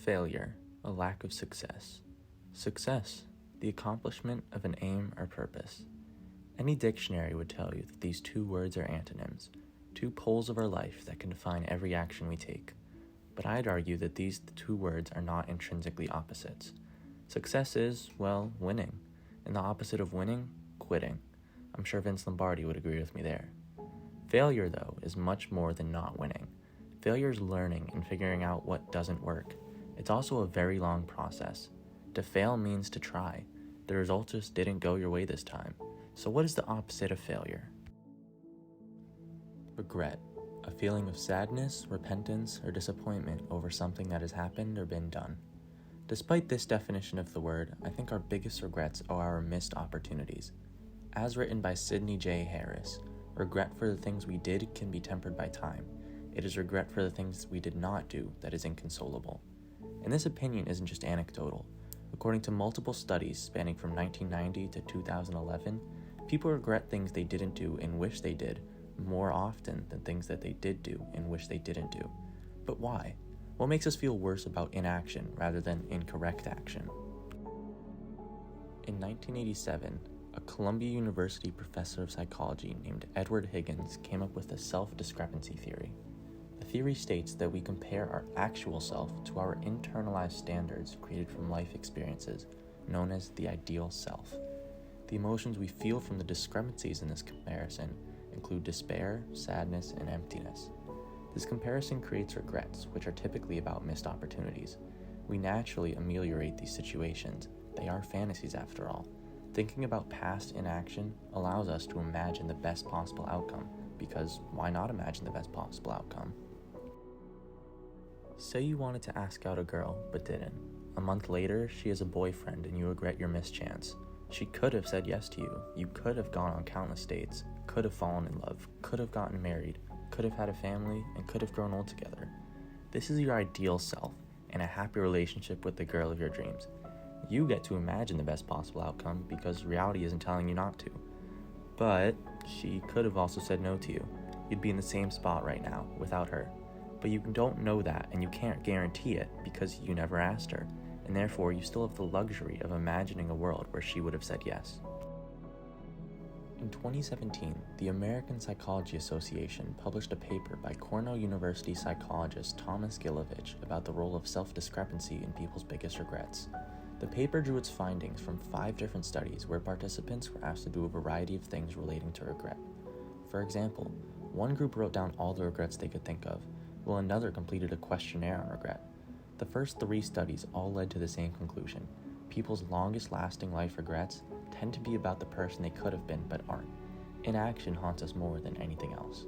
Failure, a lack of success. Success, the accomplishment of an aim or purpose. Any dictionary would tell you that these two words are antonyms, two poles of our life that can define every action we take. But I'd argue that these two words are not intrinsically opposites. Success is, well, winning, and the opposite of winning, quitting. I'm sure Vince Lombardi would agree with me there. Failure, though, is much more than not winning. Failure is learning and figuring out what doesn't work. It's also a very long process. To fail means to try. The result just didn't go your way this time. So what is the opposite of failure? Regret, a feeling of sadness, repentance, or disappointment over something that has happened or been done. Despite this definition of the word, I think our biggest regrets are our missed opportunities. As written by Sidney J. Harris, regret for the things we did can be tempered by time. It is regret for the things we did not do that is inconsolable. And this opinion isn't just anecdotal. According to multiple studies spanning from 1990 to 2011, people regret things they didn't do and wish they did more often than things that they did do and wish they didn't do. But why? What makes us feel worse about inaction rather than incorrect action? In 1987, a Columbia University professor of psychology named Edward Higgins came up with the self-discrepancy theory. The theory states that we compare our actual self to our internalized standards created from life experiences, known as the ideal self. The emotions we feel from the discrepancies in this comparison include despair, sadness, and emptiness. This comparison creates regrets, which are typically about missed opportunities. We naturally ameliorate these situations. They are fantasies after all. Thinking about past inaction allows us to imagine the best possible outcome, because why not imagine the best possible outcome? Say you wanted to ask out a girl, but didn't. A month later, she has a boyfriend and you regret your missed chance. She could have said yes to you. You could have gone on countless dates, could have fallen in love, could have gotten married, could have had a family, and could have grown old together. This is your ideal self, and a happy relationship with the girl of your dreams. You get to imagine the best possible outcome because reality isn't telling you not to. But she could have also said no to you. You'd be in the same spot right now, without her. But you don't know that, and you can't guarantee it because you never asked her, and therefore you still have the luxury of imagining a world where she would have said yes. In 2017, the American Psychology Association published a paper by Cornell University psychologist Thomas Gilovich about the role of self-discrepancy in people's biggest regrets. The paper drew its findings from 5 different studies where participants were asked to do a variety of things relating to regret. For example, one group wrote down all the regrets they could think of, while another completed a questionnaire on regret. The first 3 studies all led to the same conclusion. People's longest-lasting life regrets tend to be about the person they could have been but aren't. Inaction haunts us more than anything else.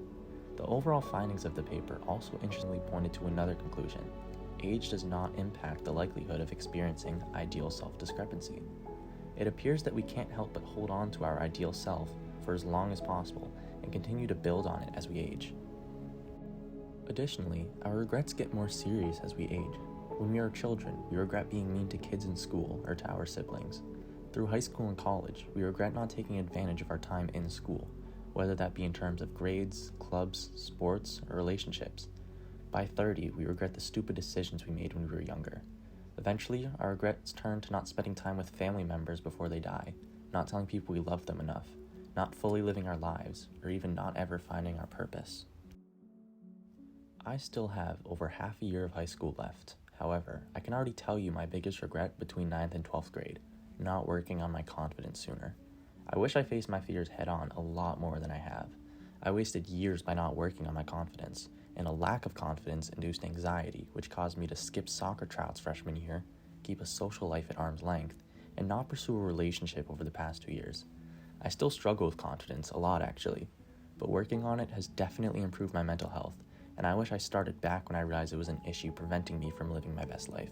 The overall findings of the paper also interestingly pointed to another conclusion. Age does not impact the likelihood of experiencing ideal self-discrepancy. It appears that we can't help but hold on to our ideal self for as long as possible and continue to build on it as we age. Additionally, our regrets get more serious as we age. When we are children, we regret being mean to kids in school or to our siblings. Through high school and college, we regret not taking advantage of our time in school, whether that be in terms of grades, clubs, sports, or relationships. By 30, we regret the stupid decisions we made when we were younger. Eventually, our regrets turn to not spending time with family members before they die, not telling people we love them enough, not fully living our lives, or even not ever finding our purpose. I still have over half a year of high school left. However, I can already tell you my biggest regret between 9th and 12th grade, not working on my confidence sooner. I wish I faced my fears head on a lot more than I have. I wasted years by not working on my confidence, and a lack of confidence induced anxiety, which caused me to skip soccer tryouts freshman year, keep a social life at arm's length, and not pursue a relationship over the past 2 years. I still struggle with confidence a lot actually, but working on it has definitely improved my mental health, and I wish I started back when I realized it was an issue preventing me from living my best life.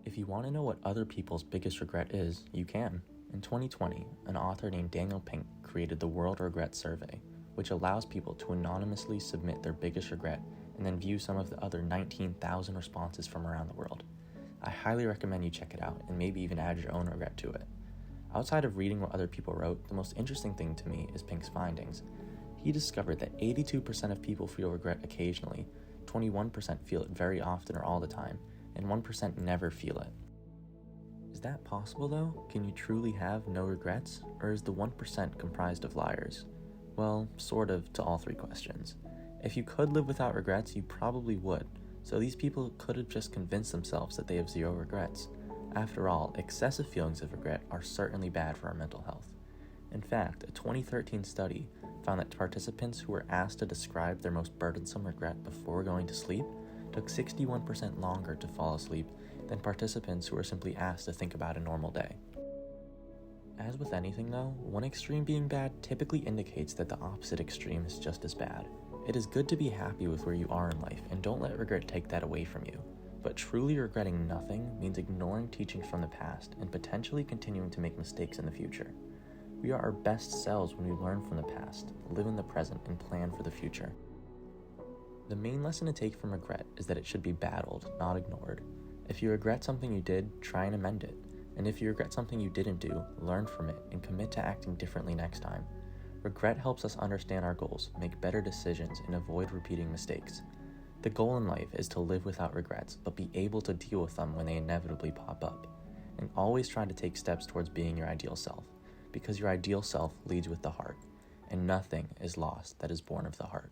If you want to know what other people's biggest regret is, you can. In 2020, an author named Daniel Pink created the World Regret Survey, which allows people to anonymously submit their biggest regret and then view some of the other 19,000 responses from around the world. I highly recommend you check it out and maybe even add your own regret to it. Outside of reading what other people wrote, the most interesting thing to me is Pink's findings. He discovered that 82% of people feel regret occasionally, 21% feel it very often or all the time, and 1% never feel it. Is that possible though? Can you truly have no regrets? Or is the 1% comprised of liars? Well, sort of to all three questions. If you could live without regrets, you probably would. So these people could have just convinced themselves that they have zero regrets. After all, excessive feelings of regret are certainly bad for our mental health. In fact, a 2013 study found that participants who were asked to describe their most burdensome regret before going to sleep took 61% longer to fall asleep than participants who were simply asked to think about a normal day. As with anything though, one extreme being bad typically indicates that the opposite extreme is just as bad. It is good to be happy with where you are in life, and don't let regret take that away from you. But truly regretting nothing means ignoring teachings from the past and potentially continuing to make mistakes in the future. We are our best selves when we learn from the past, live in the present, and plan for the future. The main lesson to take from regret is that it should be battled, not ignored. If you regret something you did, try and amend it. And if you regret something you didn't do, learn from it and commit to acting differently next time. Regret helps us understand our goals, make better decisions, and avoid repeating mistakes. The goal in life is to live without regrets, but be able to deal with them when they inevitably pop up. And always try to take steps towards being your ideal self, because your ideal self leads with the heart, and nothing is lost that is born of the heart.